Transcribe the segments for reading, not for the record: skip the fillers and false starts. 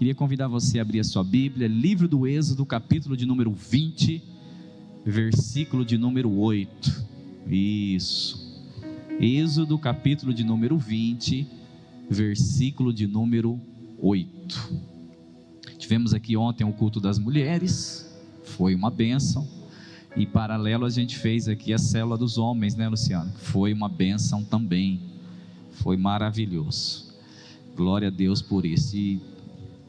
Queria convidar você a abrir a sua Bíblia, livro do Êxodo, capítulo de número 20, versículo de número 8. Isso. Êxodo, capítulo de número 20, versículo de número 8. Tivemos aqui ontem o culto das mulheres, foi uma bênção. E paralelo a gente fez aqui a célula dos homens, né, Luciano? Foi uma bênção também, foi maravilhoso. Glória a Deus por isso. E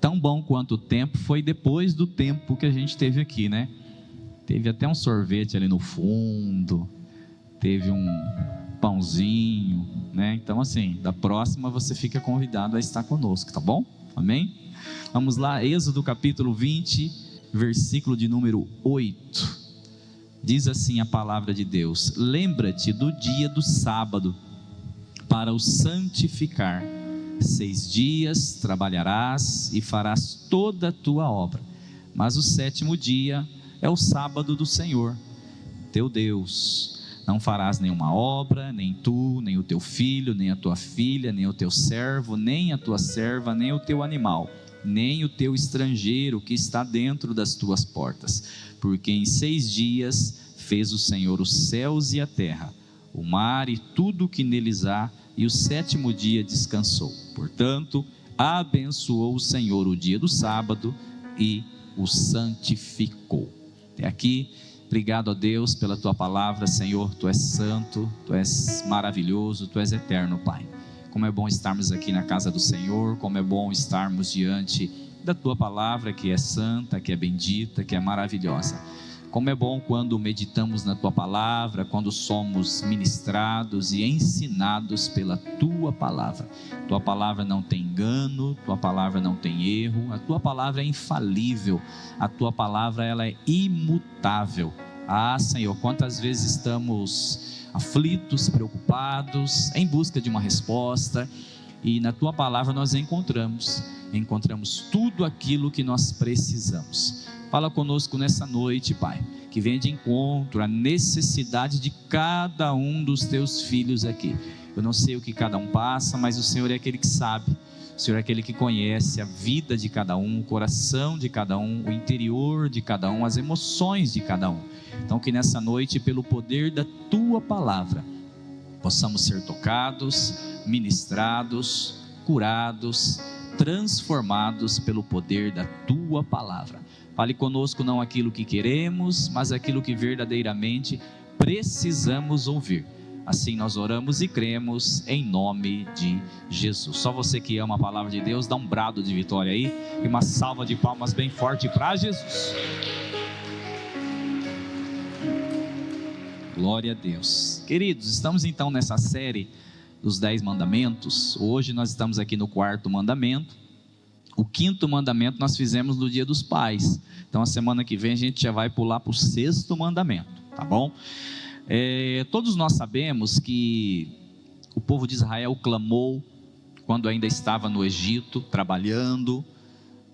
tão bom quanto o tempo foi depois do tempo que a gente teve aqui, né? Teve até um sorvete ali no fundo, teve um pãozinho, né? Então assim, da próxima você fica convidado a estar conosco, tá bom? Amém? Vamos lá, Êxodo capítulo 20, versículo de número 8. Diz assim a palavra de Deus: lembra-te do dia do sábado, para o santificar. 6 dias trabalharás e farás toda a tua obra, mas o 7º dia é o sábado do Senhor, teu Deus. Não farás nenhuma obra, nem tu, nem o teu filho, nem a tua filha, nem o teu servo, nem a tua serva, nem o teu animal, nem o teu estrangeiro que está dentro das tuas portas, porque em 6 dias fez o Senhor os céus e a terra, o mar e tudo o que neles há, e o 7º dia descansou. Portanto, abençoou o Senhor o dia do sábado e o santificou. Até aqui, obrigado a Deus pela tua palavra, Senhor. Tu és santo, tu és maravilhoso, tu és eterno, Pai. Como é bom estarmos aqui na casa do Senhor, como é bom estarmos diante da tua palavra, que é santa, que é bendita, que é maravilhosa. Como é bom quando meditamos na tua palavra, quando somos ministrados e ensinados pela tua palavra. Tua palavra não tem engano, tua palavra não tem erro, a tua palavra é infalível, a tua palavra ela é imutável. Ah, Senhor, quantas vezes estamos aflitos, preocupados, em busca de uma resposta, e na tua palavra nós encontramos tudo aquilo que nós precisamos. Fala conosco nessa noite, Pai, que venha de encontro à necessidade de cada um dos teus filhos aqui. Eu não sei o que cada um passa, mas o Senhor é aquele que sabe, o Senhor é aquele que conhece a vida de cada um, o coração de cada um, o interior de cada um, as emoções de cada um. Então que nessa noite, pelo poder da tua palavra, possamos ser tocados, ministrados, curados, transformados pelo poder da tua palavra. Fale conosco não aquilo que queremos, mas aquilo que verdadeiramente precisamos ouvir. Assim nós oramos e cremos em nome de Jesus. Só você que ama a palavra de Deus, dá um brado de vitória aí e uma salva de palmas bem forte para Jesus. Glória a Deus. Queridos, estamos então nessa série dos 10 mandamentos. Hoje nós estamos aqui no 4º mandamento. O 5º mandamento nós fizemos no Dia dos Pais. Então a semana que vem a gente já vai pular para o 6º mandamento, tá bom? Todos nós sabemos que o povo de Israel clamou quando ainda estava no Egito, trabalhando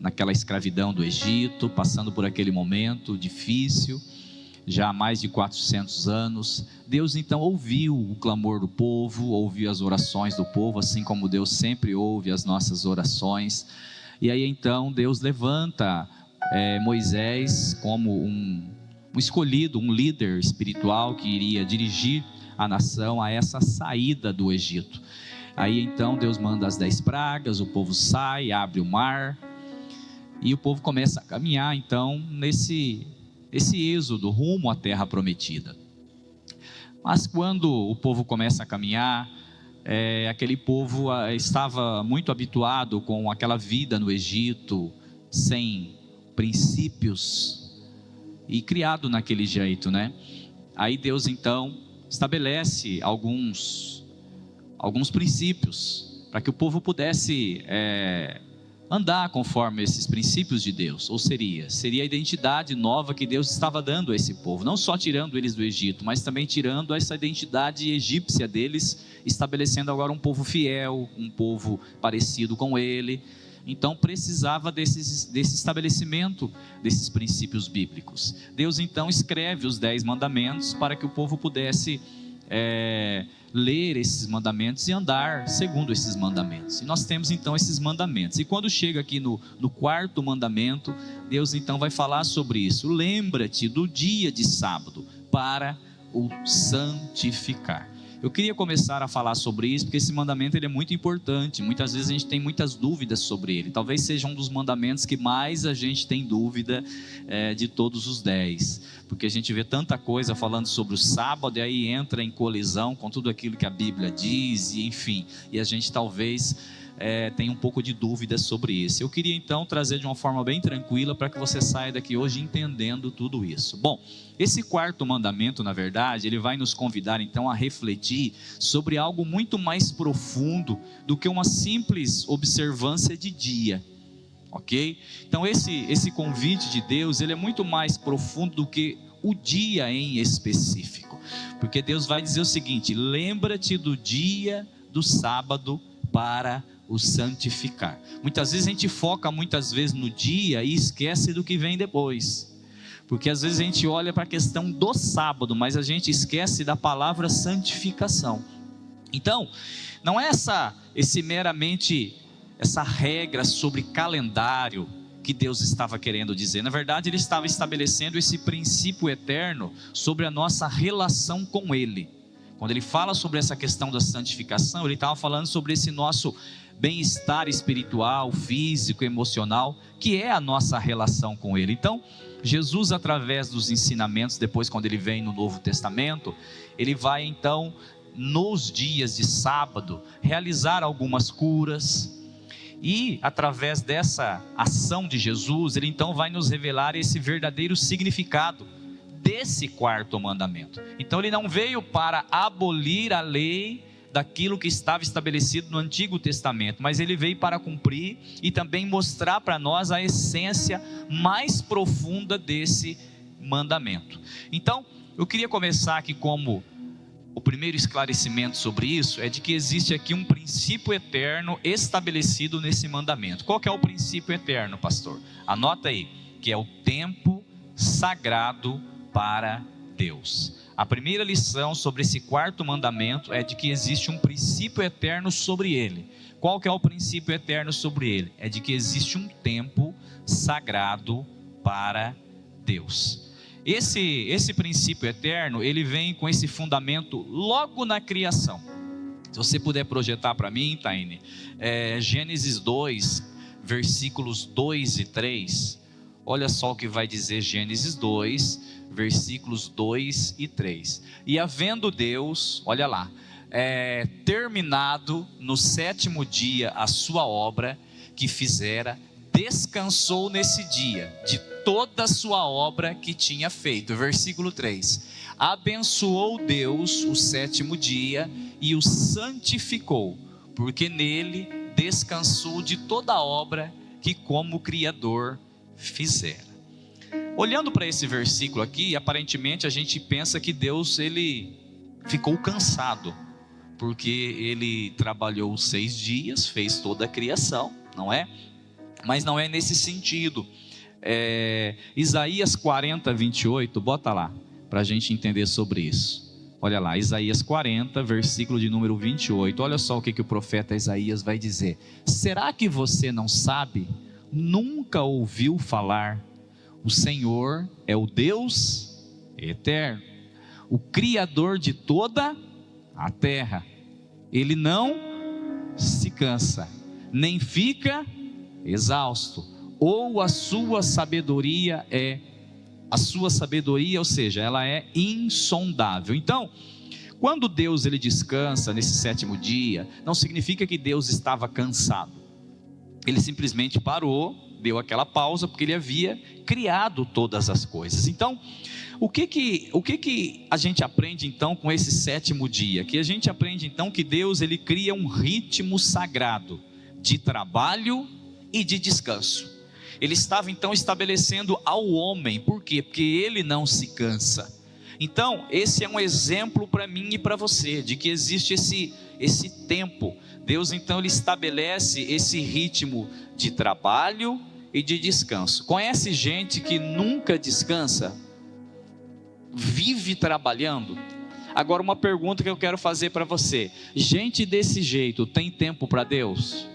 naquela escravidão do Egito, passando por aquele momento difícil, já há mais de 400 anos. Deus então ouviu o clamor do povo, ouviu as orações do povo, assim como Deus sempre ouve as nossas orações. E aí então Deus levanta Moisés como um escolhido, um líder espiritual que iria dirigir a nação a essa saída do Egito. Aí então Deus manda as 10 pragas, o povo sai, abre o mar, e o povo começa a caminhar então nesse êxodo rumo à terra prometida. Mas quando o povo começa a caminhar, aquele povo estava muito habituado com aquela vida no Egito, sem princípios, e criado naquele jeito, né? Aí Deus então estabelece alguns princípios, para que o povo pudesse andar conforme esses princípios de Deus. Ou seria a identidade nova que Deus estava dando a esse povo, não só tirando eles do Egito, mas também tirando essa identidade egípcia deles, estabelecendo agora um povo fiel, um povo parecido com ele. Então precisava desse estabelecimento desses princípios bíblicos. Deus então escreve os 10 mandamentos para que o povo pudesse ler esses mandamentos e andar segundo esses mandamentos. E nós temos então esses mandamentos. E quando chega aqui no quarto mandamento, Deus então vai falar sobre isso. Lembra-te do dia de sábado para o santificar. Eu queria começar a falar sobre isso, porque esse mandamento ele é muito importante. Muitas vezes a gente tem muitas dúvidas sobre ele. Talvez seja um dos mandamentos que mais a gente tem dúvida de todos os 10. Porque a gente vê tanta coisa falando sobre o sábado, e aí entra em colisão com tudo aquilo que a Bíblia diz, e enfim. E a gente talvez tenha um pouco de dúvida sobre isso. Eu queria então trazer de uma forma bem tranquila, para que você saia daqui hoje entendendo tudo isso. Bom, esse quarto mandamento, na verdade, ele vai nos convidar então a refletir sobre algo muito mais profundo do que uma simples observância de dia, ok? Então esse convite de Deus, ele é muito mais profundo do que o dia em específico, porque Deus vai dizer o seguinte: lembra-te do dia do sábado para o santificar. Muitas vezes a gente foca no dia e esquece do que vem depois, porque às vezes a gente olha para a questão do sábado, mas a gente esquece da palavra santificação. Então, não é meramente essa regra sobre calendário que Deus estava querendo dizer. Na verdade, Ele estava estabelecendo esse princípio eterno sobre a nossa relação com Ele. Quando Ele fala sobre essa questão da santificação, Ele estava falando sobre esse nosso bem-estar espiritual, físico, emocional, que é a nossa relação com Ele. Então, Jesus, através dos ensinamentos, depois quando Ele vem no Novo Testamento, Ele vai então, nos dias de sábado, realizar algumas curas, e através dessa ação de Jesus, Ele então vai nos revelar esse verdadeiro significado desse quarto mandamento. Então Ele não veio para abolir a lei daquilo que estava estabelecido no Antigo Testamento, mas Ele veio para cumprir e também mostrar para nós a essência mais profunda desse mandamento. Então, eu queria começar aqui como o primeiro esclarecimento sobre isso, é de que existe aqui um princípio eterno estabelecido nesse mandamento. Qual que é o princípio eterno, pastor? Anota aí, que é o tempo sagrado para Deus. A primeira lição sobre esse quarto mandamento é de que existe um princípio eterno sobre ele. Qual que é o princípio eterno sobre ele? É de que existe um tempo sagrado para Deus. Esse princípio eterno, ele vem com esse fundamento logo na criação. Se você puder projetar para mim, Taine, Gênesis 2, versículos 2 e 3, olha só o que vai dizer Gênesis 2, versículos 2 e 3. E havendo Deus, olha lá, terminado no sétimo dia a sua obra que fizera, descansou nesse dia de toda a sua obra que tinha feito. Versículo 3: abençoou Deus o sétimo dia e o santificou, porque nele descansou de toda a obra que como Criador fizera. Olhando para esse versículo aqui, aparentemente a gente pensa que Deus ele ficou cansado, porque ele trabalhou 6 dias, fez toda a criação, não é? Mas não é nesse sentido. Isaías 40, 28, bota lá, para a gente entender sobre isso. Olha lá, Isaías 40, versículo de número 28, olha só o que o profeta Isaías vai dizer: será que você não sabe? Nunca ouviu falar? O Senhor é o Deus eterno, o Criador de toda a terra. Ele não se cansa, nem fica exausto, ou a sua sabedoria, ou seja, ela é insondável. Então, quando Deus ele descansa nesse sétimo dia, não significa que Deus estava cansado. Ele simplesmente parou, deu aquela pausa, porque ele havia criado todas as coisas. Então, o que a gente aprende então com esse sétimo dia? Que a gente aprende então que Deus ele cria um ritmo sagrado de trabalho e de descanso. Ele estava então estabelecendo ao homem. Por quê? Porque ele não se cansa. Então esse é um exemplo para mim e para você, de que existe esse tempo. Deus então ele estabelece esse ritmo de trabalho e de descanso. Conhece gente que nunca descansa? Vive trabalhando? Agora uma pergunta que eu quero fazer para você: gente desse jeito tem tempo para Deus?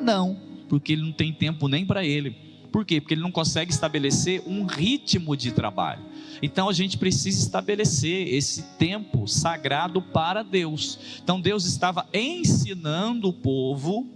Não, porque ele não tem tempo nem para ele. Por quê? Porque ele não consegue estabelecer um ritmo de trabalho. Então a gente precisa estabelecer esse tempo sagrado para Deus. Então Deus estava ensinando o povo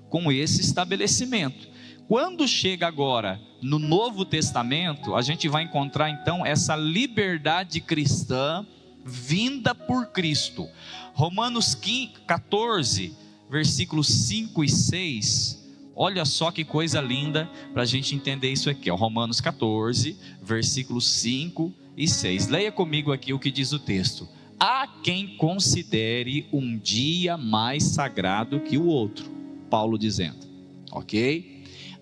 com esse estabelecimento. Quando chega agora no Novo Testamento, a gente vai encontrar então essa liberdade cristã vinda por Cristo. Romanos 14, versículos 5 e 6, olha só que coisa linda para a gente entender isso aqui. Romanos 14, versículos 5 e 6, leia comigo aqui o que diz o texto. Há quem considere um dia mais sagrado que o outro, Paulo dizendo, ok?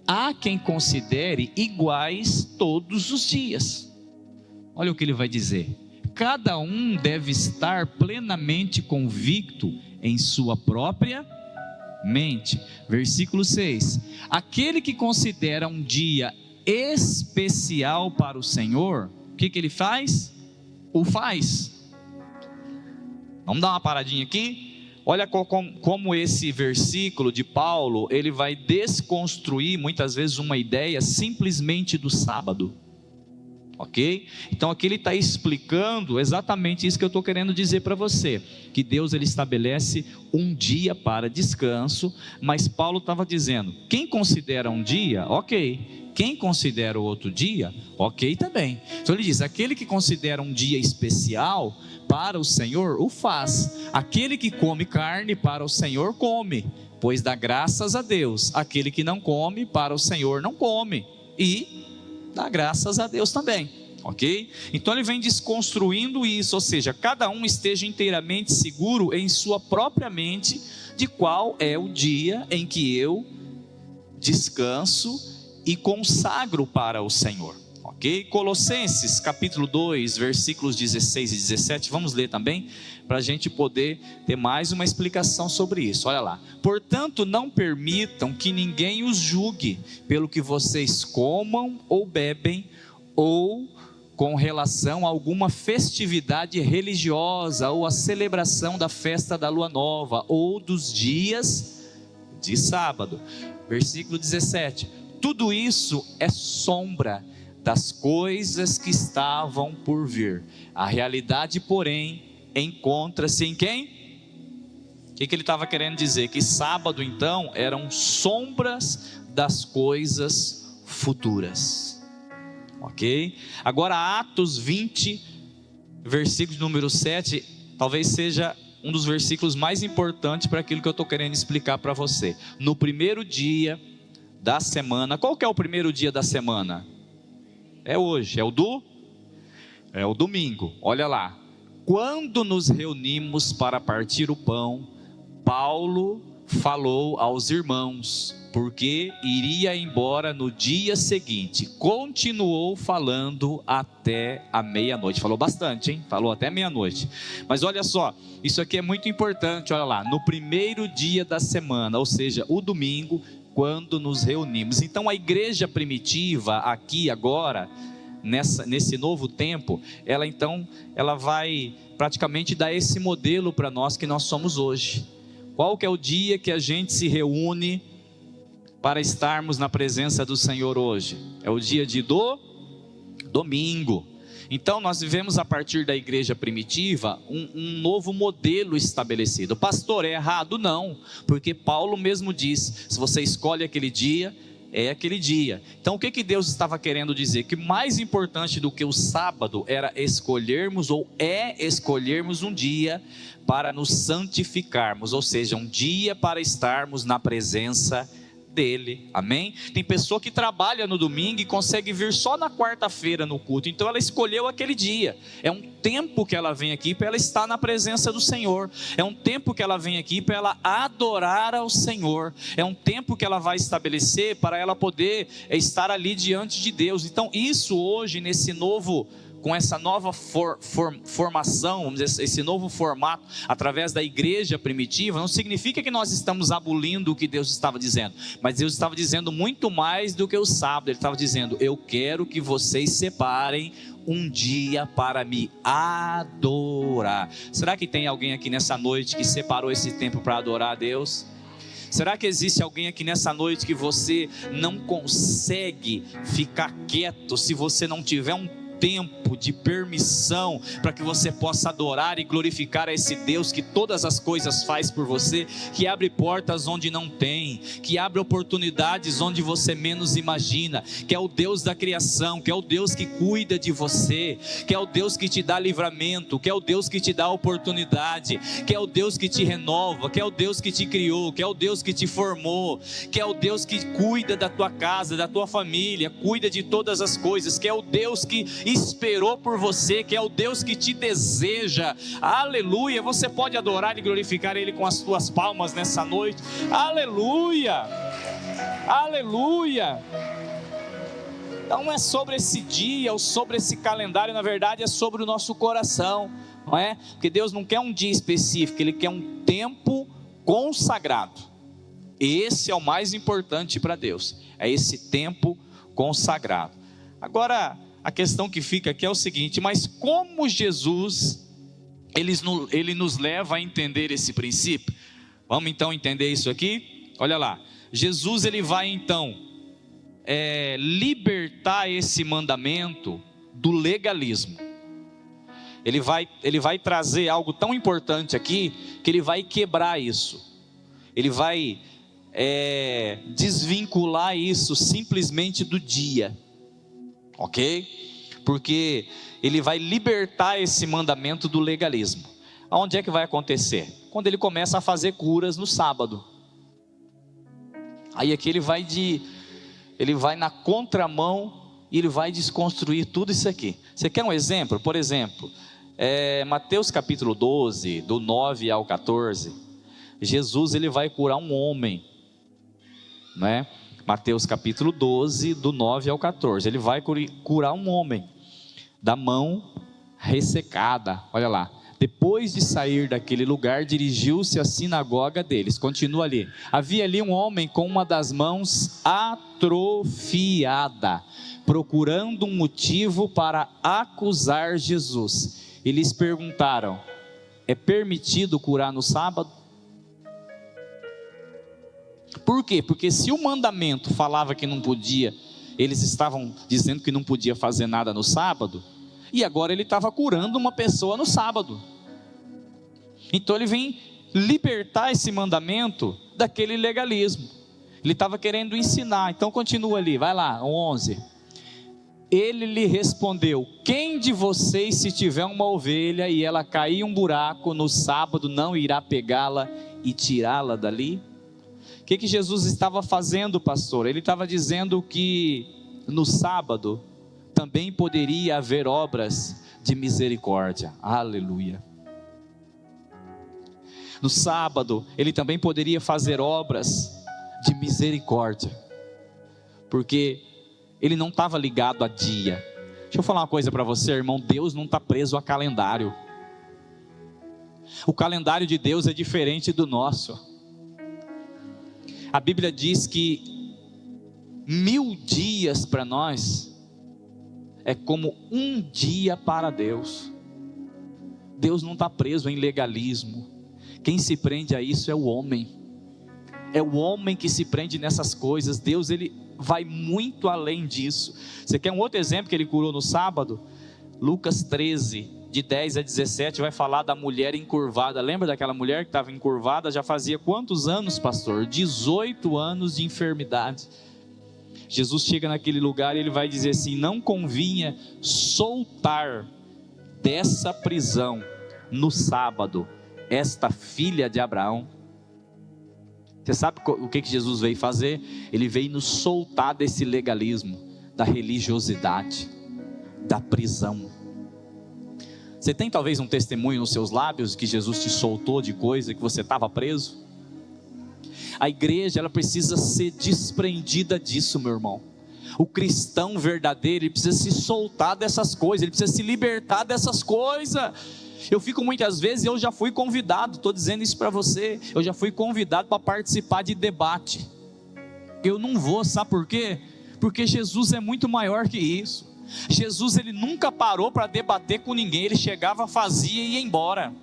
Há quem considere iguais todos os dias. Olha o que ele vai dizer: cada um deve estar plenamente convicto em sua própria mente. Versículo 6, aquele que considera um dia especial para o Senhor, o que ele faz? O faz. Vamos dar uma paradinha aqui. Olha como esse versículo de Paulo, ele vai desconstruir muitas vezes uma ideia simplesmente do sábado, ok? Então aqui ele está explicando exatamente isso que eu estou querendo dizer para você, que Deus ele estabelece um dia para descanso, mas Paulo estava dizendo, quem considera um dia, ok, quem considera o outro dia, ok também. Então ele diz, aquele que considera um dia especial para o Senhor, o faz. Aquele que come carne para o Senhor, come, pois dá graças a Deus. Aquele que não come para o Senhor, não come, e dá graças a Deus também, ok? Então ele vem desconstruindo isso, ou seja, cada um esteja inteiramente seguro em sua própria mente de qual é o dia em que eu descanso e consagro para o Senhor. Ok? Colossenses capítulo 2, versículos 16 e 17, vamos ler também, para a gente poder ter mais uma explicação sobre isso. Olha lá, portanto não permitam que ninguém os julgue pelo que vocês comam ou bebem, ou com relação a alguma festividade religiosa, ou a celebração da festa da lua nova, ou dos dias de sábado. Versículo 17, tudo isso é sombra das coisas que estavam por vir. A realidade, porém, encontra-se em quem? O que ele estava querendo dizer? Que sábado, então, eram sombras das coisas futuras. Ok? Agora, Atos 20, versículo número 7, talvez seja um dos versículos mais importantes para aquilo que eu estou querendo explicar para você. No primeiro dia da semana, qual que é o primeiro dia da semana? É hoje, é o domingo. Olha lá, quando nos reunimos para partir o pão, Paulo falou aos irmãos, porque iria embora no dia seguinte. Continuou falando até a meia-noite. Falou bastante, hein? Falou até meia-noite. Mas olha só, isso aqui é muito importante. Olha lá, no primeiro dia da semana, ou seja, o domingo, quando nos reunimos. Então a igreja primitiva aqui agora, nesse novo tempo, ela vai praticamente dar esse modelo para nós que nós somos hoje. Qual que é o dia que a gente se reúne para estarmos na presença do Senhor hoje? É o dia de domingo. Então nós vivemos a partir da igreja primitiva um novo modelo estabelecido. Pastor, é errado? Não, porque Paulo mesmo diz, se você escolhe aquele dia, é aquele dia. Então o que Deus estava querendo dizer? Que mais importante do que o sábado era escolhermos, ou escolhermos um dia para nos santificarmos, ou seja, um dia para estarmos na presença dele, amém? Tem pessoa que trabalha no domingo e consegue vir só na quarta-feira no culto, então ela escolheu aquele dia. É um tempo que ela vem aqui para ela estar na presença do Senhor, é um tempo que ela vem aqui para ela adorar ao Senhor, é um tempo que ela vai estabelecer para ela poder estar ali diante de Deus. Então isso hoje, nesse novo com essa nova formação, vamos dizer, esse novo formato, através da igreja primitiva, não significa que nós estamos abolindo o que Deus estava dizendo, mas Deus estava dizendo muito mais do que o sábado. Ele estava dizendo: eu quero que vocês separem um dia para me adorar. Será que tem alguém aqui nessa noite que separou esse tempo para adorar a Deus? Será que existe alguém aqui nessa noite que você não consegue ficar quieto se você não tiver um tempo de permissão para que você possa adorar e glorificar a esse Deus que todas as coisas faz por você, que abre portas onde não tem, que abre oportunidades onde você menos imagina, que é o Deus da criação, que é o Deus que cuida de você, que é o Deus que te dá livramento, que é o Deus que te dá oportunidade, que é o Deus que te renova, que é o Deus que te criou, que é o Deus que te formou, que é o Deus que cuida da tua casa, da tua família, cuida de todas as coisas, que é o Deus que esperou por você, que é o Deus que te deseja. Aleluia. Você pode adorar e glorificar Ele com as tuas palmas nessa noite. Aleluia, aleluia. Não é sobre esse dia ou sobre esse calendário, na verdade é sobre o nosso coração, não é? Porque Deus não quer um dia específico, Ele quer um tempo consagrado. Esse é o mais importante para Deus, é esse tempo consagrado. Agora, a questão que fica aqui é o seguinte: mas como Jesus, ele nos leva a entender esse princípio? Vamos então entender isso aqui? Olha lá, Jesus ele vai então libertar esse mandamento do legalismo. Ele vai trazer algo tão importante aqui, que ele vai quebrar isso. Ele vai desvincular isso simplesmente do dia. Ok? Porque ele vai libertar esse mandamento do legalismo. Aonde é que vai acontecer? Quando ele começa a fazer curas no sábado. Aí aqui ele vai na contramão e ele vai desconstruir tudo isso aqui. Você quer um exemplo? Por exemplo, Mateus capítulo 12, do 9 ao 14, Jesus ele vai curar um homem, né? Mateus capítulo 12, do 9 ao 14, ele vai curar um homem da mão ressecada. Olha lá, depois de sair daquele lugar, dirigiu-se à sinagoga deles. Continua ali, havia ali um homem com uma das mãos atrofiada, procurando um motivo para acusar Jesus, e lhes perguntaram: é permitido curar no sábado? Por quê? Porque se o mandamento falava que não podia, eles estavam dizendo que não podia fazer nada no sábado, e agora ele estava curando uma pessoa no sábado. Então ele vem libertar esse mandamento daquele legalismo. Ele estava querendo ensinar. Então continua ali, vai lá, 11. Ele lhe respondeu: quem de vocês, se tiver uma ovelha e ela cair em um buraco no sábado, não irá pegá-la e tirá-la dali? O que Jesus estava fazendo, pastor? Ele estava dizendo que no sábado também poderia haver obras de misericórdia. Aleluia. No sábado ele também poderia fazer obras de misericórdia, porque ele não estava ligado a dia. Deixa eu falar uma coisa para você, irmão: Deus não está preso a calendário. O calendário de Deus é diferente do nosso. A Bíblia diz que 1000 dias para nós é como um dia para Deus. Deus não está preso em legalismo. Quem se prende a isso é o homem. É o homem que se prende nessas coisas. Deus ele vai muito além disso. Você quer um outro exemplo que ele curou no sábado? Lucas 13, de 10 a 17, vai falar da mulher encurvada. Lembra daquela mulher que estava encurvada? Já fazia quantos anos, pastor? 18 anos de enfermidade. Jesus chega naquele lugar e ele vai dizer assim: não convinha soltar dessa prisão no sábado esta filha de Abraão. Você sabe o que Jesus veio fazer? Ele veio nos soltar desse legalismo, da religiosidade, da prisão. Você tem talvez um testemunho nos seus lábios que Jesus te soltou de coisa que você estava preso? A igreja ela precisa ser desprendida disso, meu irmão. O cristão verdadeiro, ele precisa se soltar dessas coisas, ele precisa se libertar dessas coisas. Eu fico muitas vezes, eu já fui convidado, estou dizendo isso para você, eu já fui convidado para participar de debate. Eu não vou, sabe por quê? Porque Jesus é muito maior que isso. Jesus, ele nunca parou para debater com ninguém, ele chegava, fazia e ia embora.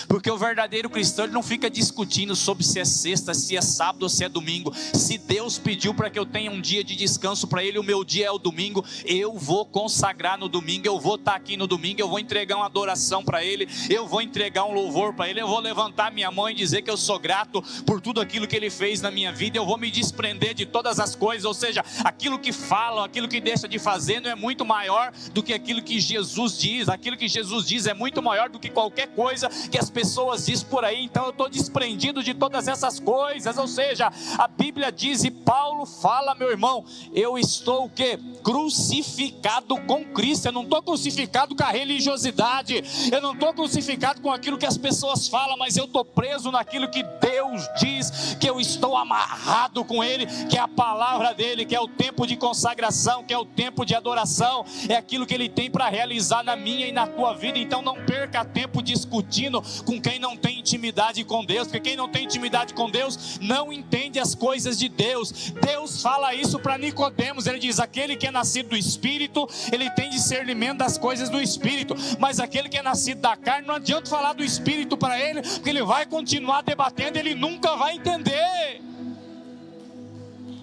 Porque o verdadeiro cristão, ele não fica discutindo sobre se é sexta, se é sábado ou se é domingo. Se Deus pediu para que eu tenha um dia de descanso para Ele, o meu dia é o domingo, eu vou consagrar no domingo, eu vou estar aqui no domingo, eu vou entregar uma adoração para Ele, eu vou entregar um louvor para Ele, eu vou levantar minha mão e dizer que eu sou grato por tudo aquilo que Ele fez na minha vida, eu vou me desprender de todas as coisas, ou seja, aquilo que falam, aquilo que deixa de fazer não é muito maior do que aquilo que Jesus diz. Aquilo que Jesus diz é muito maior do que qualquer coisa que as pessoas dizem por aí. Então eu estou desprendido de todas essas coisas, ou seja, a Bíblia diz e Paulo fala, meu irmão, eu estou o quê? Crucificado com Cristo. Eu não estou crucificado com a religiosidade, eu não estou crucificado com aquilo que as pessoas falam, mas eu estou preso naquilo que Deus diz, que eu estou amarrado com Ele, que é a palavra dEle, que é o tempo de consagração, que é o tempo de adoração, é aquilo que Ele tem para realizar na minha e na tua vida. Então não perca tempo discutindo com quem não tem intimidade com Deus, porque quem não tem intimidade com Deus não entende as coisas de Deus. Deus fala isso para Nicodemos, ele diz, aquele que é nascido do Espírito, ele tem discernimento das coisas do Espírito, mas aquele que é nascido da carne, não adianta falar do Espírito para ele, porque ele vai continuar debatendo, ele nunca vai entender.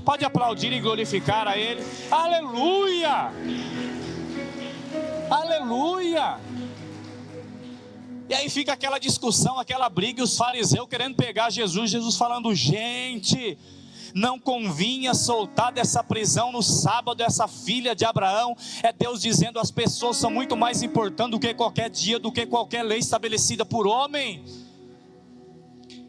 Pode aplaudir e glorificar a Ele. Aleluia! Aleluia! E aí fica aquela discussão, aquela briga, e os fariseus querendo pegar Jesus, Jesus falando, gente, não convinha soltar dessa prisão no sábado essa filha de Abraão. É Deus dizendo, as pessoas são muito mais importantes do que qualquer dia, do que qualquer lei estabelecida por homem.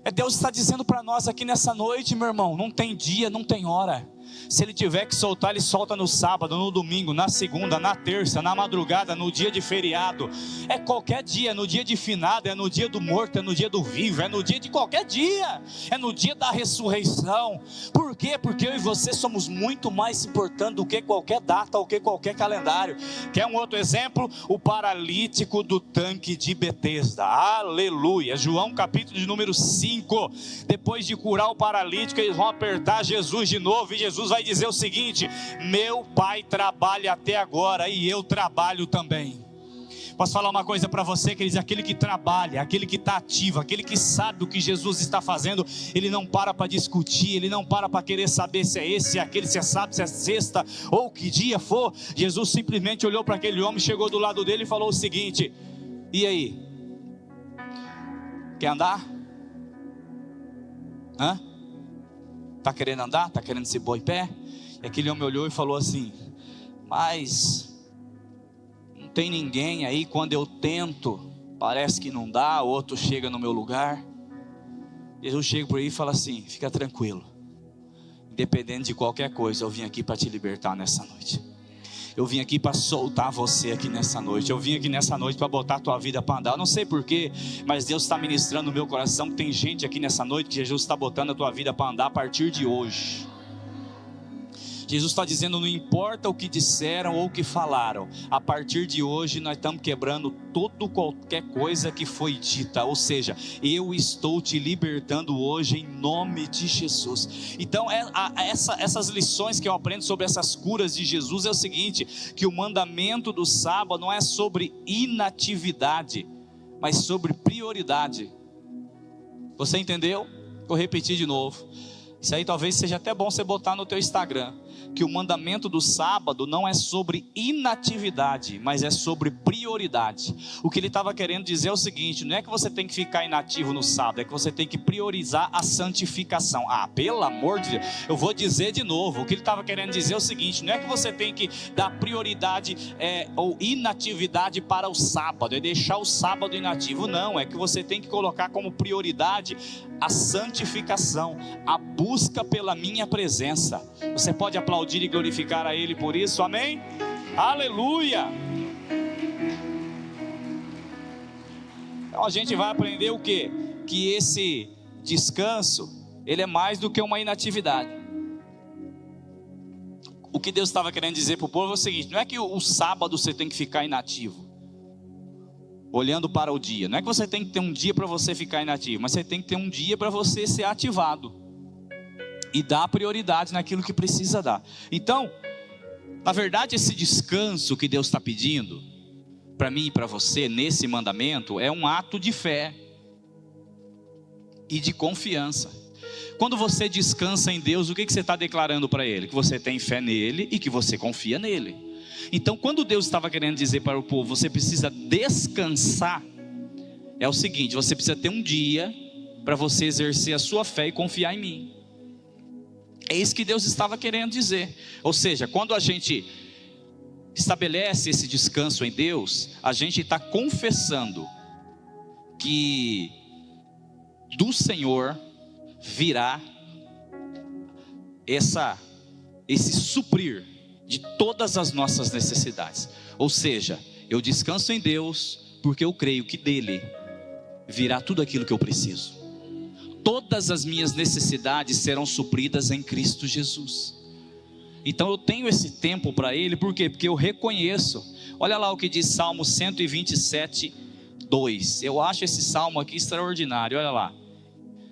É Deus está dizendo para nós aqui nessa noite, meu irmão, não tem dia, não tem hora. Se Ele tiver que soltar, Ele solta no sábado, no domingo, na segunda, na terça, na madrugada, no dia de feriado. É qualquer dia, é no dia de finado, é no dia do morto, é no dia do vivo, é no dia de qualquer dia, é no dia da ressurreição. Por quê? Porque eu e você somos muito mais importantes do que qualquer data, ou que qualquer calendário. Quer um outro exemplo? O paralítico do tanque de Betesda. Aleluia! João capítulo de número 5. Depois de curar o paralítico, eles vão apertar Jesus de novo, e Jesus vai dizer o seguinte, meu Pai trabalha até agora e eu trabalho também. Posso falar uma coisa para você, que diz, aquele que trabalha, aquele que está ativo, aquele que sabe o que Jesus está fazendo, ele não para discutir, ele não para querer saber se é esse, se é aquele, se é sábado, se é sexta, ou que dia for. Jesus simplesmente olhou para aquele homem, chegou do lado dele e falou o seguinte, e aí? Quer andar? Hã? Está querendo andar? Está querendo se pôr em pé? E aquele homem olhou e falou assim, mas não tem ninguém aí, quando eu tento, parece que não dá, outro chega no meu lugar. Jesus chega por aí e fala assim, fica tranquilo, independente de qualquer coisa, eu vim aqui para te libertar nessa noite. Eu vim aqui para soltar você aqui nessa noite. Eu vim aqui nessa noite para botar a tua vida para andar. Eu não sei porquê, mas Deus está ministrando no meu coração que tem gente aqui nessa noite que Jesus está botando a tua vida para andar a partir de hoje. Jesus está dizendo, não importa o que disseram ou o que falaram, a partir de hoje nós estamos quebrando qualquer coisa que foi dita, ou seja, eu estou te libertando hoje em nome de Jesus. Então essas lições que eu aprendo sobre essas curas de Jesus é o seguinte, que o mandamento do sábado não é sobre inatividade, mas sobre prioridade. Você entendeu? Vou repetir de novo. Isso aí talvez seja até bom você botar no teu Instagram, que o mandamento do sábado não é sobre inatividade, mas é sobre prioridade. O que ele estava querendo dizer é o seguinte, não é que você tem que ficar inativo no sábado, é que você tem que priorizar a santificação. Pelo amor de Deus, eu vou dizer de novo, o que ele estava querendo dizer é o seguinte, não é que você tem que dar prioridade ou inatividade para o sábado, é deixar o sábado inativo, não, é que você tem que colocar como prioridade a santificação, a busca pela minha presença. Você pode aplaudir e glorificar a Ele por isso, amém? Aleluia! Então a gente vai aprender o quê? Que esse descanso, ele é mais do que uma inatividade. o que Deus estava querendo dizer para o povo é o seguinte: não é que o sábado você tem que ficar inativo, olhando para o dia. Não é que você tem que ter um dia para você ficar inativo, mas você tem que ter um dia para você ser ativado e dar prioridade naquilo que precisa dar. Então, na verdade, esse descanso que Deus está pedindo para mim e para você nesse mandamento é um ato de fé e de confiança. Quando você descansa em Deus, o que você está declarando para Ele? Que você tem fé nele e que você confia nele. Então, quando Deus estava querendo dizer para o povo, você precisa descansar, é o seguinte: você precisa ter um dia para você exercer a sua fé e confiar em mim. É isso que Deus estava querendo dizer. Ou seja, quando a gente estabelece esse descanso em Deus, a gente está confessando que do Senhor virá esse suprir de todas as nossas necessidades. Ou seja, eu descanso em Deus porque eu creio que dele virá tudo aquilo que eu preciso. Todas as minhas necessidades serão supridas em Cristo Jesus. Então eu tenho esse tempo para Ele, por quê? Porque eu reconheço. Olha lá o que diz Salmo 127, 2. Eu acho esse salmo aqui extraordinário, olha lá.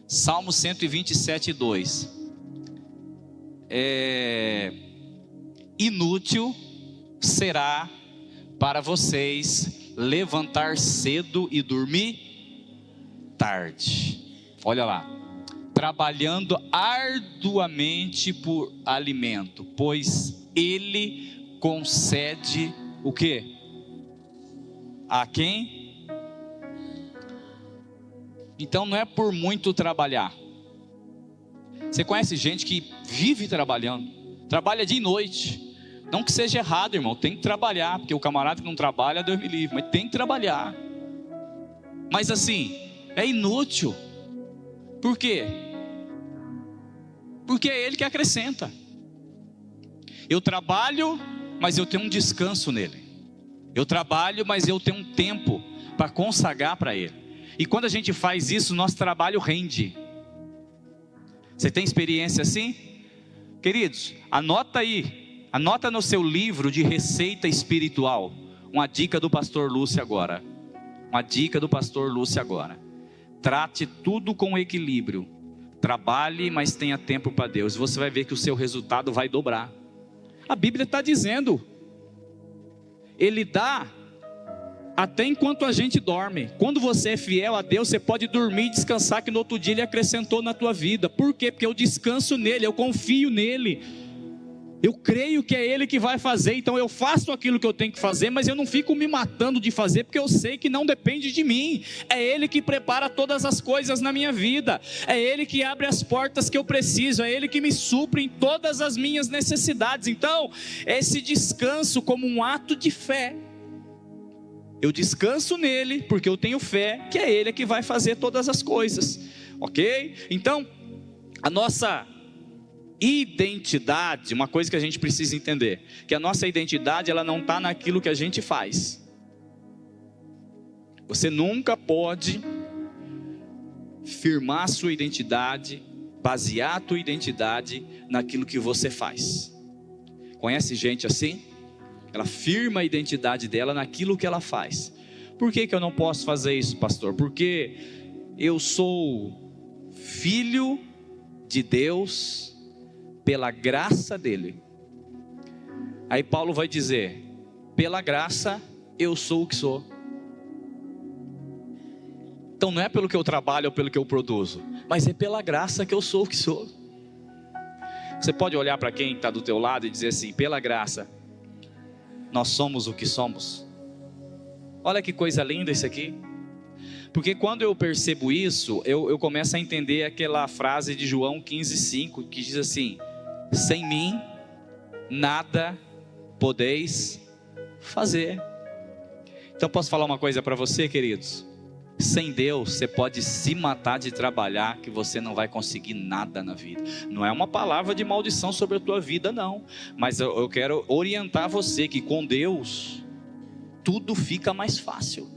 Salmo 127, 2. Inútil será para vocês levantar cedo e dormir tarde. Olha lá, trabalhando arduamente por alimento, pois Ele concede o quê? A quem? Então não é por muito trabalhar. Você conhece gente que vive trabalhando, trabalha dia e noite. Não que seja errado, irmão, tem que trabalhar, porque o camarada que não trabalha, Deus me livre, mas tem que trabalhar. Mas assim, é inútil. Por quê? Porque é Ele que acrescenta. Eu trabalho, mas eu tenho um descanso nele. Eu trabalho, mas eu tenho um tempo para consagrar para Ele. E quando a gente faz isso, nosso trabalho rende. Você tem experiência assim? Queridos, anota aí. Anota no seu livro de receita espiritual. Uma dica do pastor Lúcio agora. Uma dica do pastor Lúcio agora. Trate tudo com equilíbrio. Trabalhe, mas tenha tempo para Deus. Você vai ver que o seu resultado vai dobrar. A Bíblia está dizendo. Ele dá até enquanto a gente dorme. Quando você é fiel a Deus, você pode dormir e descansar, que no outro dia Ele acrescentou na tua vida. Por quê? Porque eu descanso nele, eu confio nele. Eu creio que é Ele que vai fazer, então eu faço aquilo que eu tenho que fazer, mas eu não fico me matando de fazer, porque eu sei que não depende de mim. É Ele que prepara todas as coisas na minha vida, é Ele que abre as portas que eu preciso, é Ele que me supre em todas as minhas necessidades. Então, esse descanso como um ato de fé, eu descanso nele, porque eu tenho fé que é Ele que vai fazer todas as coisas, ok? Então, a nossa identidade, uma coisa que a gente precisa entender, que a nossa identidade, ela não está naquilo que a gente faz. Você nunca pode firmar a sua identidade, basear a tua identidade naquilo que você faz. Conhece gente assim? Ela firma a identidade dela naquilo que ela faz. Por que eu não posso fazer isso, pastor? Porque eu sou filho de Deus pela graça dele. Aí Paulo vai dizer: pela graça eu sou o que sou. Então não é pelo que eu trabalho ou pelo que eu produzo, mas é pela graça que eu sou o que sou. Você pode olhar para quem está do teu lado e dizer assim: pela graça nós somos o que somos. Olha que coisa linda isso aqui. Porque quando eu percebo isso, eu começo a entender aquela frase de João 15,5, que diz assim: sem mim nada podeis fazer. Então posso falar uma coisa para você, queridos? Sem Deus você pode se matar de trabalhar, que você não vai conseguir nada na vida. Não é uma palavra de maldição sobre a tua vida, não. Mas eu quero orientar você que com Deus tudo fica mais fácil.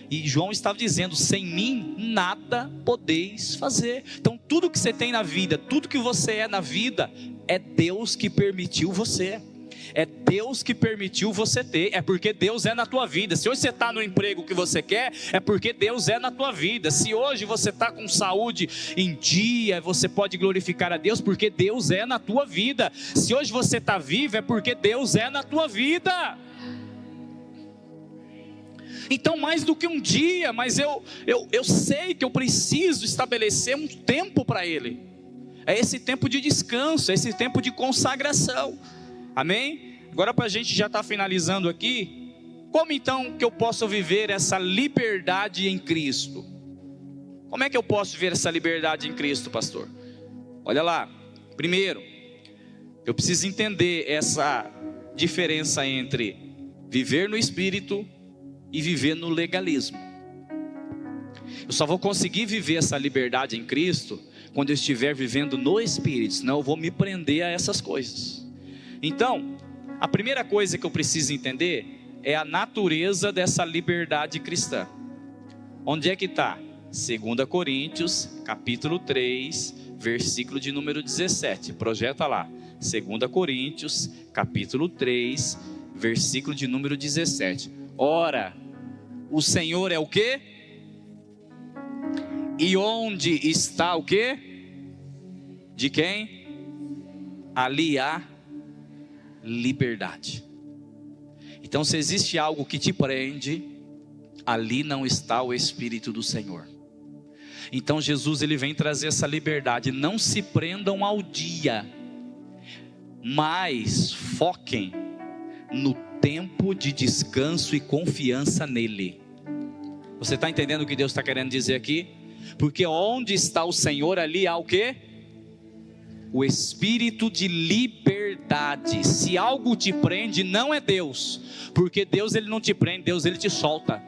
E João estava dizendo: sem mim nada podeis fazer. Então tudo que você tem na vida, tudo que você é na vida, é Deus que permitiu você. É Deus que permitiu você ter, é porque Deus é na tua vida. Se hoje você está no emprego que você quer, é porque Deus é na tua vida. Se hoje você está com saúde em dia, você pode glorificar a Deus, porque Deus é na tua vida. Se hoje você está vivo, é porque Deus é na tua vida. Então, mais do que um dia, mas eu sei que eu preciso estabelecer um tempo para Ele. É esse tempo de descanso, é esse tempo de consagração. Amém? Agora, para a gente já estar finalizando aqui, como então que eu posso viver essa liberdade em Cristo? Como é que eu posso viver essa liberdade em Cristo, pastor? Olha lá, primeiro, eu preciso entender essa diferença entre viver no Espírito e viver no legalismo. Eu só vou conseguir viver essa liberdade em Cristo quando eu estiver vivendo no Espírito, senão eu vou me prender a essas coisas. Então, a primeira coisa que eu preciso entender é a natureza dessa liberdade cristã. Onde é que está? 2 Coríntios, capítulo 3, versículo de número 17. Projeta lá. 2 Coríntios, capítulo 3, versículo de número 17. Ora, o Senhor é o quê? E onde está o quê? De quem? Ali há liberdade. Então, se existe algo que te prende, ali não está o Espírito do Senhor. Então Jesus, ele vem trazer essa liberdade. Não se prendam ao dia, mas foquem no tempo de descanso e confiança nele. Você está entendendo o que Deus está querendo dizer aqui? Porque onde está o Senhor, ali há o quê? O espírito de liberdade. Se algo te prende, não é Deus, porque Deus, ele não te prende, Deus, ele te solta.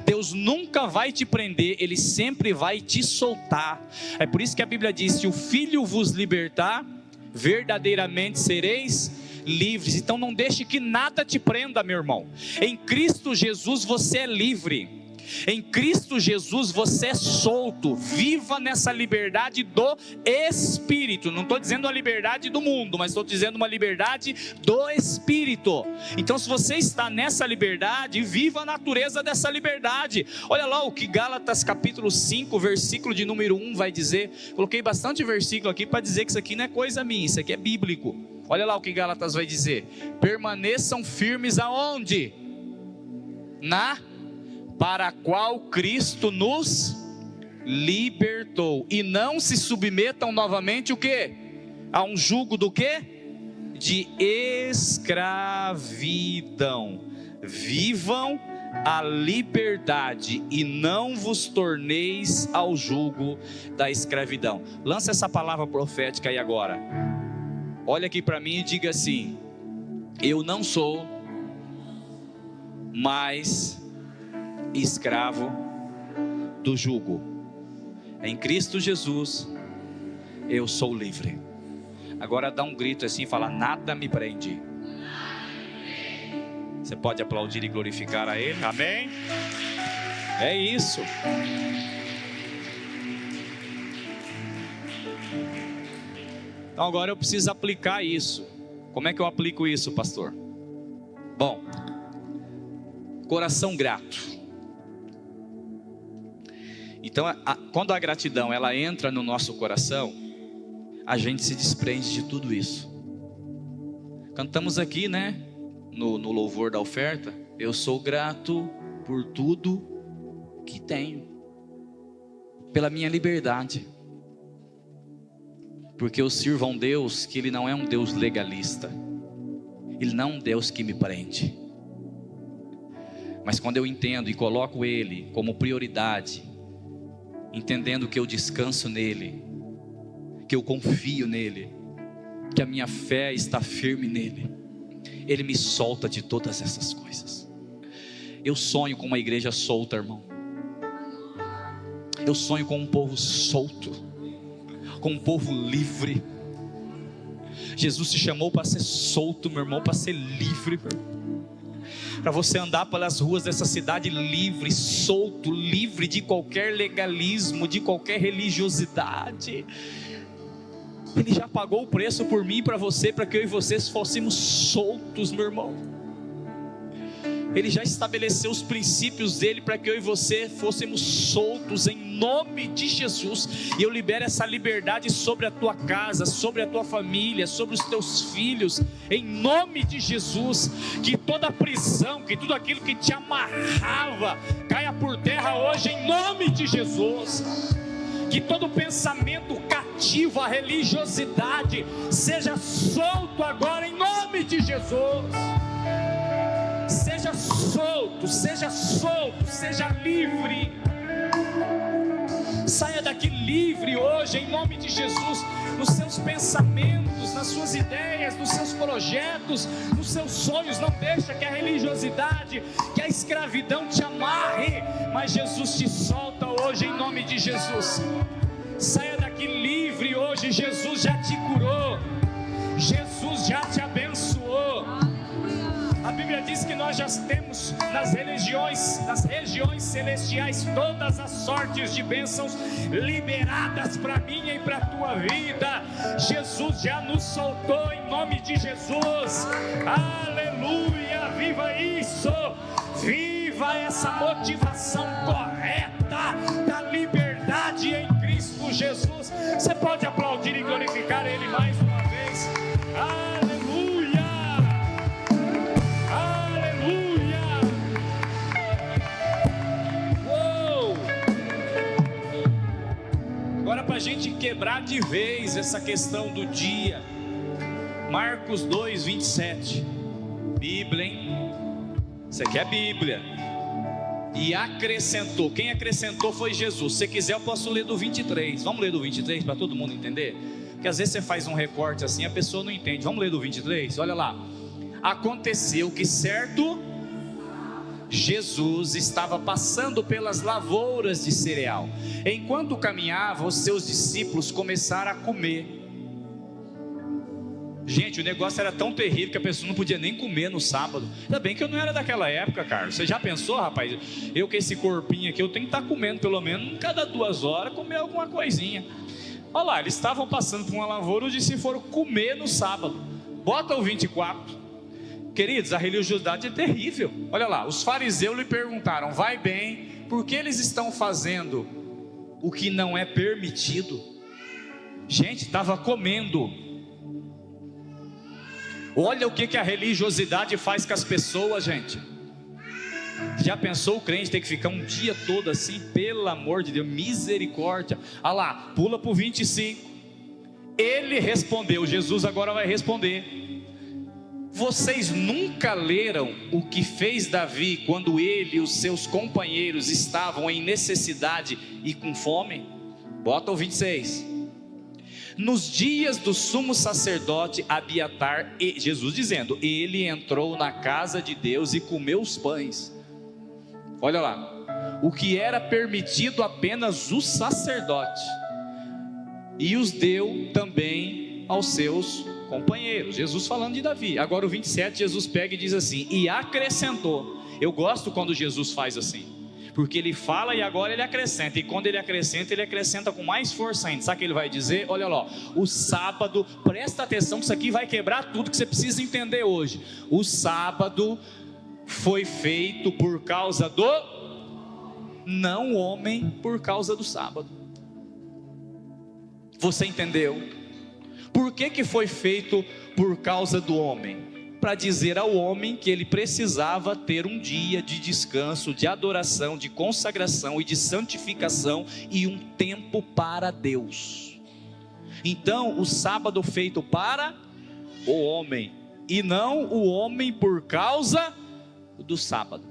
Deus nunca vai te prender, Ele sempre vai te soltar. É por isso que a Bíblia diz: se o Filho vos libertar, verdadeiramente sereis livres. Então não deixe que nada te prenda, meu irmão. Em Cristo Jesus você é livre. Em Cristo Jesus você é solto. Viva nessa liberdade do Espírito. Não estou dizendo a liberdade do mundo, mas estou dizendo uma liberdade do Espírito. Então, se você está nessa liberdade, viva a natureza dessa liberdade. Olha lá o que Gálatas capítulo 5, versículo de número 1 vai dizer. Coloquei bastante versículo aqui para dizer que isso aqui não é coisa minha, isso aqui é bíblico. Olha lá o que Gálatas vai dizer: permaneçam firmes aonde? Para a qual Cristo nos libertou, e não se submetam novamente o quê? A um jugo do quê? De escravidão. Vivam a liberdade e não vos torneis ao jugo da escravidão. Lança essa palavra profética aí agora. Olha aqui para mim e diga assim: eu não sou mais escravo do jugo. Em Cristo Jesus eu sou livre. Agora dá um grito assim e fala: nada me prende. Você pode aplaudir e glorificar a Ele. Amém? É isso. Então agora eu preciso aplicar isso. Como é que eu aplico isso, pastor? Bom, coração grato. Então, quando a gratidão ela entra no nosso coração, a gente se desprende de tudo isso. Cantamos aqui, né? No louvor da oferta: eu sou grato por tudo que tenho, pela minha liberdade, porque eu sirvo a um Deus que Ele não é um Deus legalista, Ele não é um Deus que me prende. Mas quando eu entendo e coloco Ele como prioridade, entendendo que eu descanso nele, que eu confio nele, que a minha fé está firme nele, Ele me solta de todas essas coisas. Eu sonho com uma igreja solta, irmão. Eu sonho com um povo solto, com um povo livre. Jesus te chamou para ser solto, meu irmão, para ser livre, meu irmão. Para você andar pelas ruas dessa cidade livre, solto, livre de qualquer legalismo, de qualquer religiosidade. Ele já pagou o preço por mim e para você, para que eu e vocês fôssemos soltos, meu irmão. Ele já estabeleceu os princípios dele para que eu e você fôssemos soltos em nome de Jesus. E eu libero essa liberdade sobre a tua casa, sobre a tua família, sobre os teus filhos, em nome de Jesus. Que toda prisão, que tudo aquilo que te amarrava caia por terra hoje em nome de Jesus. Que todo pensamento cativo à religiosidade seja solto agora em nome de Jesus. Seja solto, seja solto, seja livre. Saia daqui livre hoje em nome de Jesus, nos seus pensamentos, nas suas ideias, nos seus projetos, nos seus sonhos. Não deixa que a religiosidade, que a escravidão te amarre, mas Jesus te solta hoje em nome de Jesus. Saia daqui livre hoje. Jesus já te curou, Jesus já te abençoou. A Bíblia diz que nós já temos nas regiões celestiais, todas as sortes de bênçãos liberadas para minha e para a tua vida. Jesus já nos soltou em nome de Jesus. Aleluia, viva isso, viva essa motivação correta da liberdade em Cristo Jesus. Você pode aplaudir e glorificar Ele mais uma vez. Aleluia. Agora, para a gente quebrar de vez essa questão do dia, Marcos 2, 27, Bíblia, hein? Isso aqui é Bíblia. E acrescentou, quem acrescentou foi Jesus. Se quiser eu posso ler do 23, vamos ler do 23 para todo mundo entender? Porque às vezes você faz um recorte assim, a pessoa não entende. Vamos ler do 23, olha lá. Aconteceu que certo Jesus estava passando pelas lavouras de cereal. Enquanto caminhava, os seus discípulos começaram a comer. Gente, o negócio era tão terrível que a pessoa não podia nem comer no sábado. Ainda bem que eu não era daquela época, Carlos. Você já pensou, rapaz? Eu com esse corpinho aqui, eu tenho que estar comendo pelo menos cada 2 horas, comer alguma coisinha. Olha lá, eles estavam passando por uma lavoura, os discípulos foram comer no sábado. Bota o 24. Queridos, a religiosidade é terrível. Olha lá, os fariseus lhe perguntaram: vai bem, por que eles estão fazendo o que não é permitido? Gente, estava comendo. Olha o que a religiosidade faz com as pessoas, gente. Já pensou o crente ter que ficar um dia todo assim? Pelo amor de Deus, misericórdia. Olha lá, pula para o 25. Ele respondeu, Jesus agora vai responder: vocês nunca leram o que fez Davi quando ele e os seus companheiros estavam em necessidade e com fome? Bota o 26. Nos dias do sumo sacerdote Abiatar, Jesus dizendo, ele entrou na casa de Deus e comeu os pães. Olha lá, o que era permitido apenas o sacerdote, e os deu também aos seus companheiros. Jesus falando de Davi. Agora o 27, Jesus pega e diz assim: e acrescentou. Eu gosto quando Jesus faz assim, porque ele fala e agora ele acrescenta, e quando ele acrescenta com mais força ainda. Sabe o que ele vai dizer? Olha lá, o sábado, presta atenção que isso aqui vai quebrar tudo que você precisa entender hoje. O sábado foi feito por causa do, não o homem por causa do sábado. Você entendeu? Por que foi feito por causa do homem? Para dizer ao homem que ele precisava ter um dia de descanso, de adoração, de consagração e de santificação, e um tempo para Deus. Então o sábado feito para o homem, e não o homem por causa do sábado.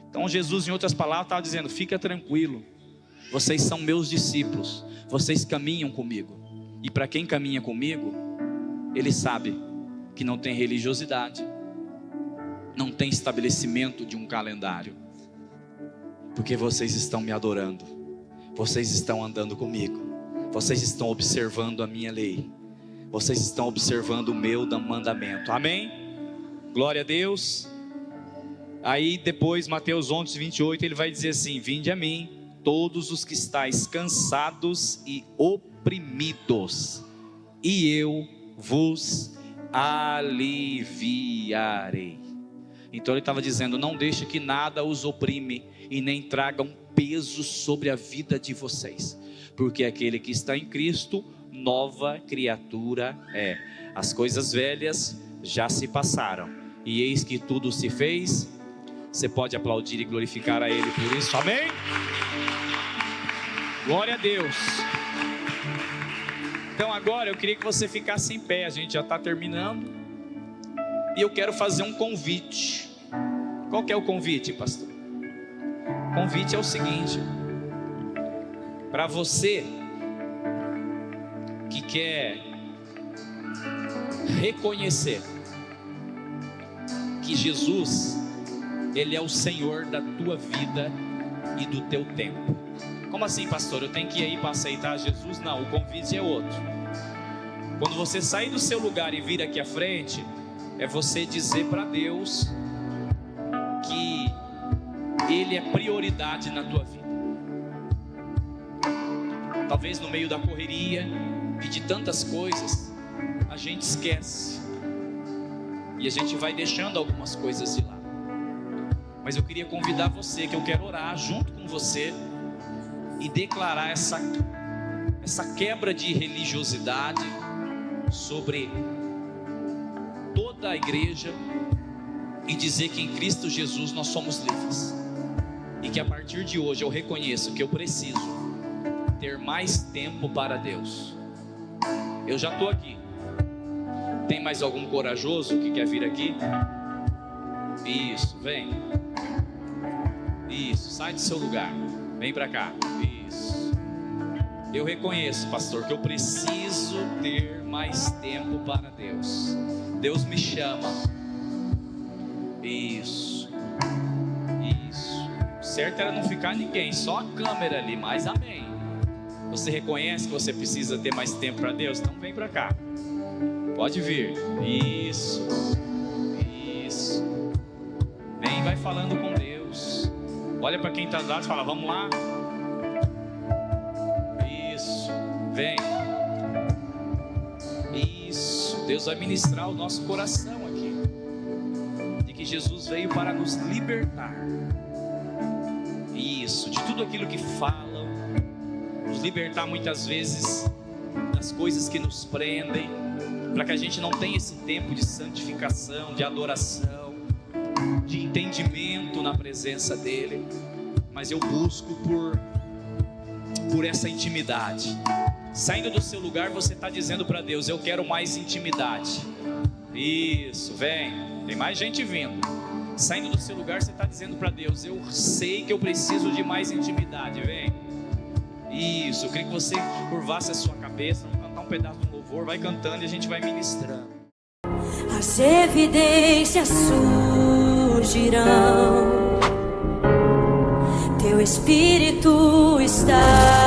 Então Jesus, em outras palavras, estava dizendo: fica tranquilo, vocês são meus discípulos, vocês caminham comigo, e para quem caminha comigo, ele sabe que não tem religiosidade, não tem estabelecimento de um calendário, porque vocês estão me adorando, vocês estão andando comigo, vocês estão observando a minha lei, vocês estão observando o meu mandamento. Amém? Glória a Deus. Aí depois, Mateus 11, 28, ele vai dizer assim: vinde a mim, todos os que estáis cansados e oprimidos, e eu vos aliviarei. Então ele estava dizendo: não deixe que nada os oprime e nem traga um peso sobre a vida de vocês, porque aquele que está em Cristo, nova criatura é. As coisas velhas já se passaram, e eis que tudo se fez. Você pode aplaudir e glorificar a Ele por isso, amém? Glória a Deus. Então agora eu queria que você ficasse em pé, a gente já está terminando, e eu quero fazer um convite. Qual que é o convite, pastor? O convite é o seguinte: para você que quer reconhecer que Jesus, Ele é o Senhor da tua vida e do teu tempo. Como assim, pastor? Eu tenho que ir aí para aceitar Jesus? Não, o convite é outro. Quando você sair do seu lugar e vir aqui à frente, é você dizer para Deus que Ele é prioridade na tua vida. Talvez no meio da correria e de tantas coisas, a gente esquece e a gente vai deixando algumas coisas de lado. Mas eu queria convidar você, que eu quero orar junto com você e declarar essa quebra de religiosidade sobre toda a igreja, e dizer que em Cristo Jesus nós somos livres, e que a partir de hoje eu reconheço que eu preciso ter mais tempo para Deus. Eu já estou aqui. Tem mais algum corajoso que quer vir aqui? Isso, vem. Isso, sai do seu lugar, vem para cá. Isso. Eu reconheço, pastor, que eu preciso ter mais tempo para Deus. Deus me chama. Isso. Isso. O certo era não ficar ninguém, só a câmera ali, mas amém. Você reconhece que você precisa ter mais tempo para Deus? Então vem para cá. Pode vir. Isso. Isso. Vem, vai falando com Deus. Olha para quem está do lado e fala: vamos lá. Isso. Vem. Isso. Deus vai ministrar o nosso coração aqui, de que Jesus veio para nos libertar. Isso. De tudo aquilo que falam, nos libertar muitas vezes das coisas que nos prendem, para que a gente não tenha esse tempo de santificação, de adoração, de entendimento na presença dEle. Mas eu busco por essa intimidade. Saindo do seu lugar, você está dizendo para Deus: eu quero mais intimidade. Isso, vem. Tem mais gente vindo. Saindo do seu lugar, você está dizendo para Deus: eu sei que eu preciso de mais intimidade. Vem. Isso, eu queria que você curvasse a sua cabeça. Vamos cantar um pedaço do louvor. Vai cantando e a gente vai ministrando. As evidências surgirão, teu Espírito está